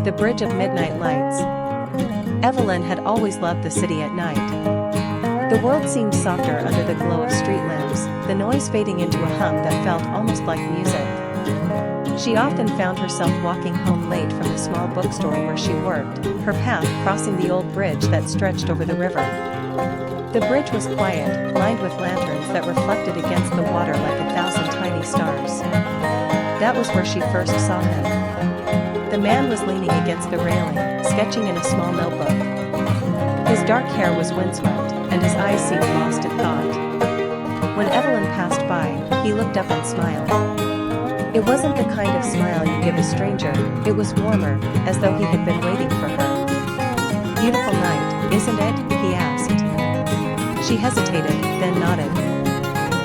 The Bridge of Midnight Lights. Evelyn had always loved the city at night. The world seemed softer under the glow of street lamps, the noise fading into a hum that felt almost like music. She often found herself walking home late from the small bookstore where she worked, her path crossing the old bridge that stretched over the river. The bridge was quiet, lined with lanterns that reflected against the water like 1,000 tiny stars. That was where she first saw him. The man was leaning against the railing, sketching in a small notebook. His dark hair was windswept, and his eyes seemed lost in thought. When Evelyn passed by, he looked up and smiled. It wasn't the kind of smile you give a stranger, it was warmer, as though he had been waiting for her. "Beautiful night, isn't it?" he asked. She hesitated, then nodded.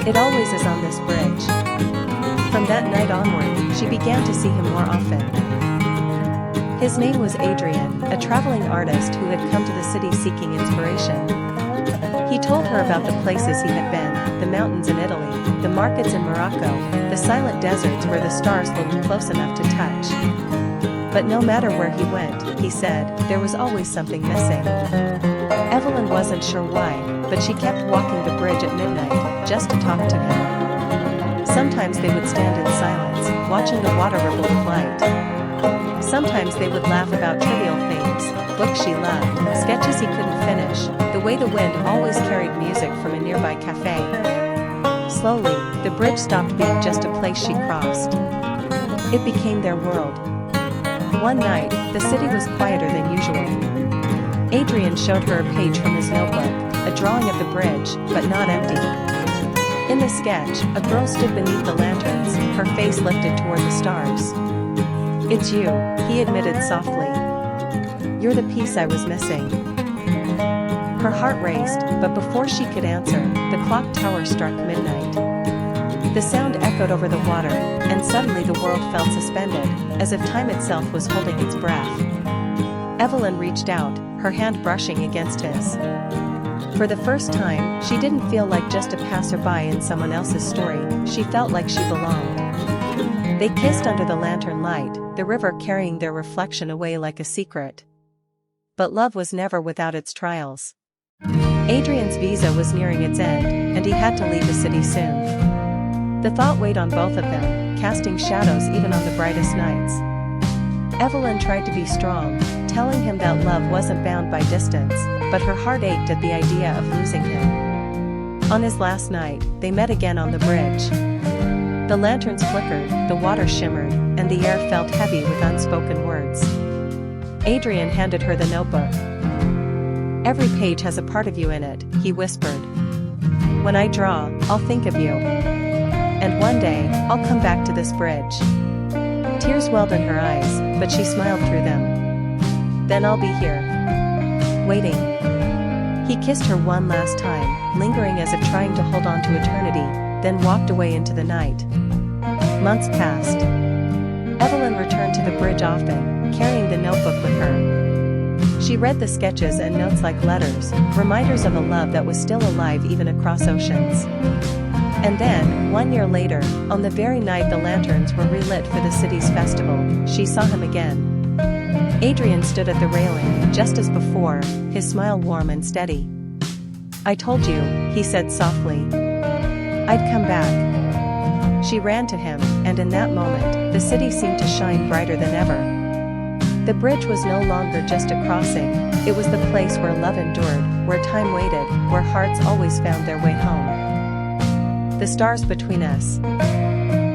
"It always is on this bridge." From that night onward, she began to see him more often. His name was Adrian, a traveling artist who had come to the city seeking inspiration. He told her about the places he had been, the mountains in Italy, the markets in Morocco, the silent deserts where the stars looked close enough to touch. But no matter where he went, he said, there was always something missing. Evelyn wasn't sure why, but she kept walking the bridge at midnight, just to talk to him. Sometimes they would stand in silence, watching the water ripple with light. Sometimes they would laugh about trivial things, books she loved, sketches he couldn't finish, the way the wind always carried music from a nearby cafe. Slowly, the bridge stopped being just a place she crossed. It became their world. One night, the city was quieter than usual. Adrian showed her a page from his notebook, a drawing of the bridge, but not empty. In the sketch, a girl stood beneath the lanterns, her face lifted toward the stars. "It's you," he admitted softly. "You're the piece I was missing." Her heart raced, but before she could answer, the clock tower struck midnight. The sound echoed over the water, and suddenly the world felt suspended, as if time itself was holding its breath. Evelyn reached out, her hand brushing against his. For the first time, she didn't feel like just a passerby in someone else's story, she felt like she belonged. They kissed under the lantern light, the river carrying their reflection away like a secret. But love was never without its trials. Adrian's visa was nearing its end, and he had to leave the city soon. The thought weighed on both of them, casting shadows even on the brightest nights. Evelyn tried to be strong, telling him that love wasn't bound by distance, but her heart ached at the idea of losing him. On his last night, they met again on the bridge. The lanterns flickered, the water shimmered, and the air felt heavy with unspoken words. Adrian handed her the notebook. "Every page has a part of you in it," he whispered. "When I draw, I'll think of you. And one day, I'll come back to this bridge." Tears welled in her eyes, but she smiled through them. "Then I'll be here, waiting." He kissed her one last time, lingering as if trying to hold on to eternity, then walked away into the night. Months passed. Evelyn returned to the bridge often, carrying the notebook with her. She read the sketches and notes like letters, reminders of a love that was still alive even across oceans. And then, 1 year later, on the very night the lanterns were relit for the city's festival, she saw him again. Adrian stood at the railing, just as before, his smile warm and steady. "I told you," he said softly, "I'd come back." She ran to him, and in that moment, the city seemed to shine brighter than ever. The bridge was no longer just a crossing, it was the place where love endured, where time waited, where hearts always found their way home. The stars between us.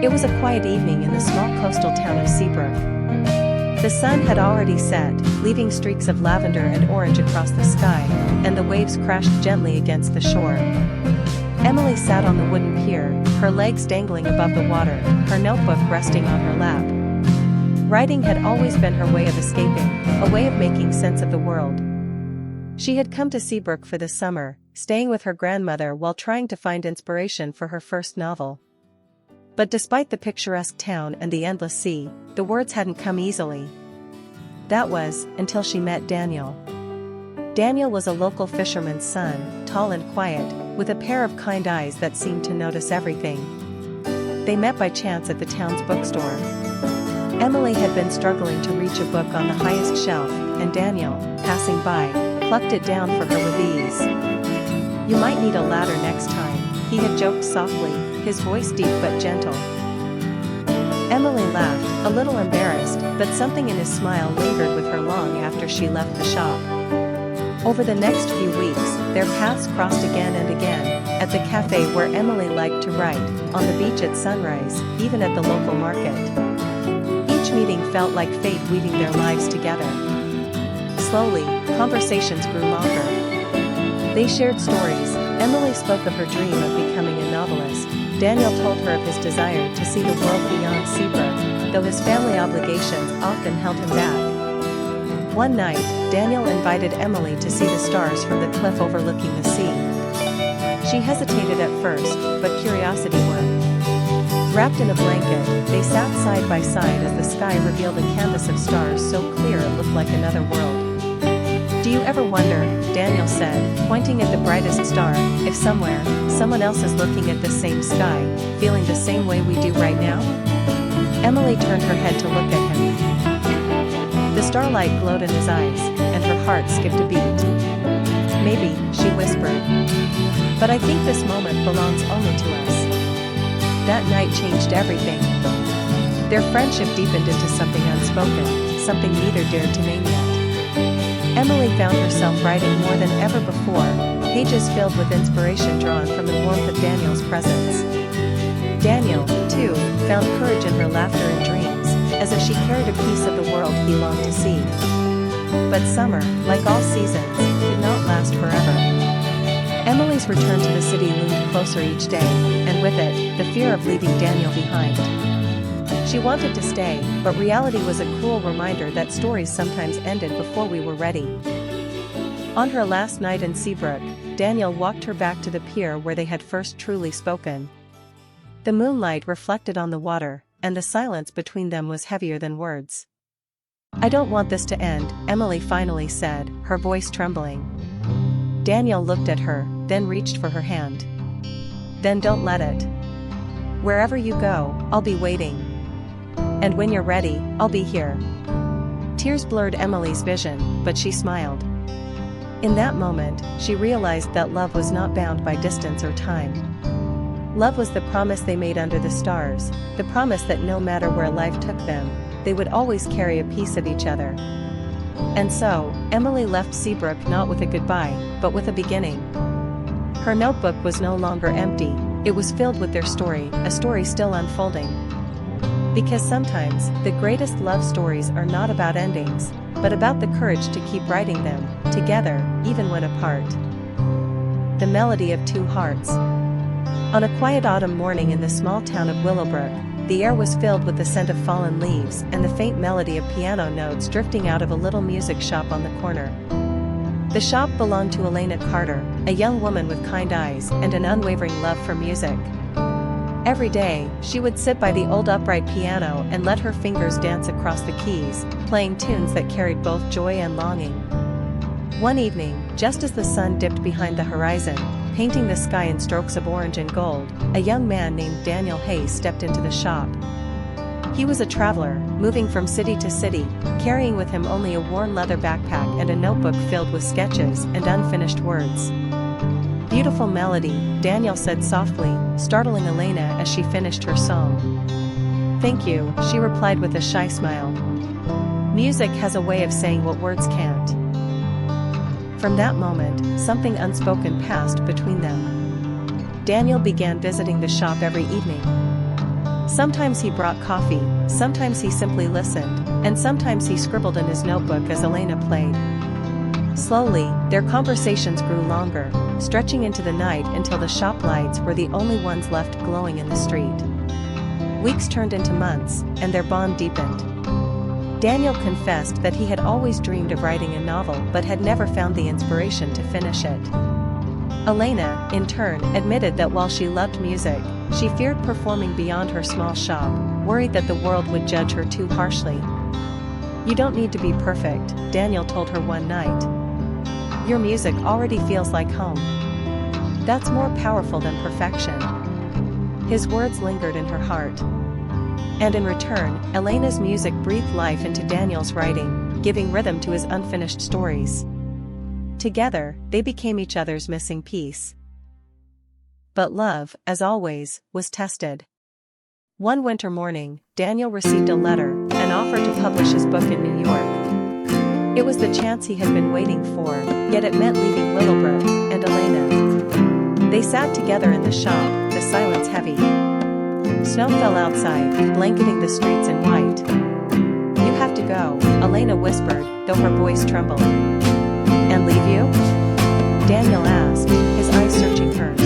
It was a quiet evening in the small coastal town of Seabrook. The sun had already set, leaving streaks of lavender and orange across the sky, and the waves crashed gently against the shore. Emily sat on the wooden pier, her legs dangling above the water, her notebook resting on her lap. Writing had always been her way of escaping, a way of making sense of the world. She had come to Seabrook for the summer, staying with her grandmother while trying to find inspiration for her first novel. But despite the picturesque town and the endless sea, the words hadn't come easily. That was, until she met Daniel. Daniel was a local fisherman's son, tall and quiet, with a pair of kind eyes that seemed to notice everything. They met by chance at the town's bookstore. Emily had been struggling to reach a book on the highest shelf, and Daniel, passing by, plucked it down for her with ease. "You might need a ladder next time," he had joked softly, his voice deep but gentle. Emily laughed, a little embarrassed, but something in his smile lingered with her long after she left the shop. Over the next few weeks, their paths crossed again and again, at the cafe where Emily liked to write, on the beach at sunrise, even at the local market. Each meeting felt like fate weaving their lives together. Slowly, conversations grew longer. They shared stories. Emily spoke of her dream of becoming a novelist. Daniel told her of his desire to see the world beyond Seabrook, though his family obligations often held him back. One night, Daniel invited Emily to see the stars from the cliff overlooking the sea. She hesitated at first, but curiosity won. Wrapped in a blanket, they sat side by side as the sky revealed a canvas of stars so clear it looked like another world. "Do you ever wonder," Daniel said, pointing at the brightest star, "if somewhere, someone else is looking at the same sky, feeling the same way we do right now?" Emily turned her head to look at him. The starlight glowed in his eyes, and her heart skipped a beat. "Maybe," she whispered. "But I think this moment belongs only to us." That night changed everything. Their friendship deepened into something unspoken, something neither dared to name yet. Emily found herself writing more than ever before, pages filled with inspiration drawn from the warmth of Daniel's presence. Daniel, too, found courage in her laughter and dreams, as if she carried a piece of the world he longed to see. But summer, like all seasons, did not last forever. Emily's return to the city loomed closer each day, and with it, the fear of leaving Daniel behind. She wanted to stay, but reality was a cruel reminder that stories sometimes ended before we were ready. On her last night in Seabrook, Daniel walked her back to the pier where they had first truly spoken. The moonlight reflected on the water, and the silence between them was heavier than words. "I don't want this to end," Emily finally said, her voice trembling. Daniel looked at her, then reached for her hand. "Then don't let it. Wherever you go, I'll be waiting. And when you're ready, I'll be here." Tears blurred Emily's vision, but she smiled. In that moment, she realized that love was not bound by distance or time. Love was the promise they made under the stars, the promise that no matter where life took them, they would always carry a piece of each other. And so, Emily left Seabrook not with a goodbye, but with a beginning. Her notebook was no longer empty, it was filled with their story, a story still unfolding. Because sometimes, the greatest love stories are not about endings, but about the courage to keep writing them, together, even when apart. The Melody of Two Hearts. On a quiet autumn morning in the small town of Willowbrook, the air was filled with the scent of fallen leaves and the faint melody of piano notes drifting out of a little music shop on the corner. The shop belonged to Elena Carter, a young woman with kind eyes and an unwavering love for music. Every day, she would sit by the old upright piano and let her fingers dance across the keys, playing tunes that carried both joy and longing. One evening, just as the sun dipped behind the horizon, painting the sky in strokes of orange and gold, a young man named Daniel Hayes stepped into the shop. He was a traveler, moving from city to city, carrying with him only a worn leather backpack and a notebook filled with sketches and unfinished words. "Beautiful melody," Daniel said softly, startling Elena as she finished her song. "Thank you," she replied with a shy smile. "Music has a way of saying what words can't." From that moment, something unspoken passed between them. Daniel began visiting the shop every evening. Sometimes he brought coffee, sometimes he simply listened, and sometimes he scribbled in his notebook as Elena played. Slowly, their conversations grew longer, stretching into the night until the shop lights were the only ones left glowing in the street. Weeks turned into months, and their bond deepened. Daniel confessed that he had always dreamed of writing a novel but had never found the inspiration to finish it. Elena, in turn, admitted that while she loved music, she feared performing beyond her small shop, worried that the world would judge her too harshly. "You don't need to be perfect," Daniel told her one night. "Your music already feels like home. That's more powerful than perfection." His words lingered in her heart. And in return, Elena's music breathed life into Daniel's writing, giving rhythm to his unfinished stories. Together, they became each other's missing piece. But love, as always, was tested. One winter morning, Daniel received a letter, an offer to publish his book in New York. It was the chance he had been waiting for, yet it meant leaving Willowbrook and Elena. They sat together in the shop, the silence heavy. Snow fell outside, blanketing the streets in white. "You have to go," Elena whispered, though her voice trembled. "And leave you?" Daniel asked, his eyes searching hers.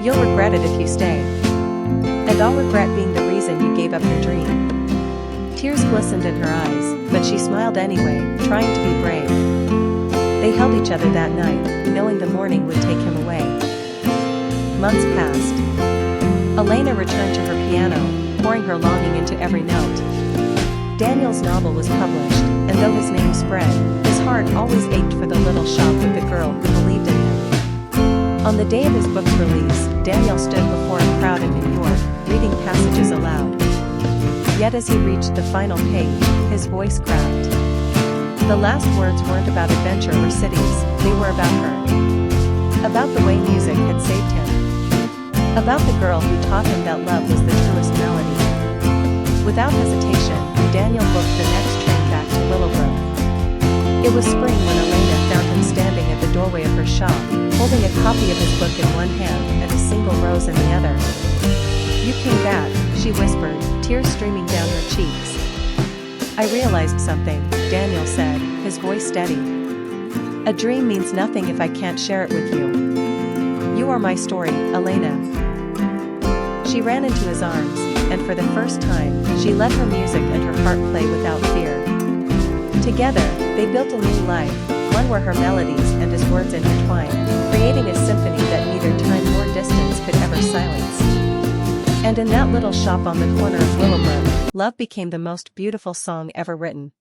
"You'll regret it if you stay. And I'll regret being the reason you gave up your dream." Tears glistened in her eyes, but she smiled anyway, trying to be brave. They held each other that night, knowing the morning would take him away. Months passed. Elena returned to her piano, pouring her longing into every note. Daniel's novel was published, and though his name spread, his heart always ached for the little shop with the girl who believed in him. On the day of his book's release, Daniel stood before a crowd in New York, reading passages aloud. Yet as he reached the final page, his voice cracked. The last words weren't about adventure or cities, they were about her. About the way music had saved him. About the girl who taught him that love was the truest melody. Without hesitation, Daniel booked the next train back to Willowbrook. It was spring when Elena found him standing at the doorway of her shop, holding a copy of his book in one hand and a single rose in the other. "You came back," she whispered, tears streaming down her cheeks. "I realized something," Daniel said, his voice steady. "A dream means nothing if I can't share it with you. You are my story, Elena." She ran into his arms, and for the first time, she let her music and her heart play without fear. Together, they built a new life, one where her melodies and his words intertwined, creating a symphony that neither time nor distance could ever silence. And in that little shop on the corner of Willowbrook, love became the most beautiful song ever written.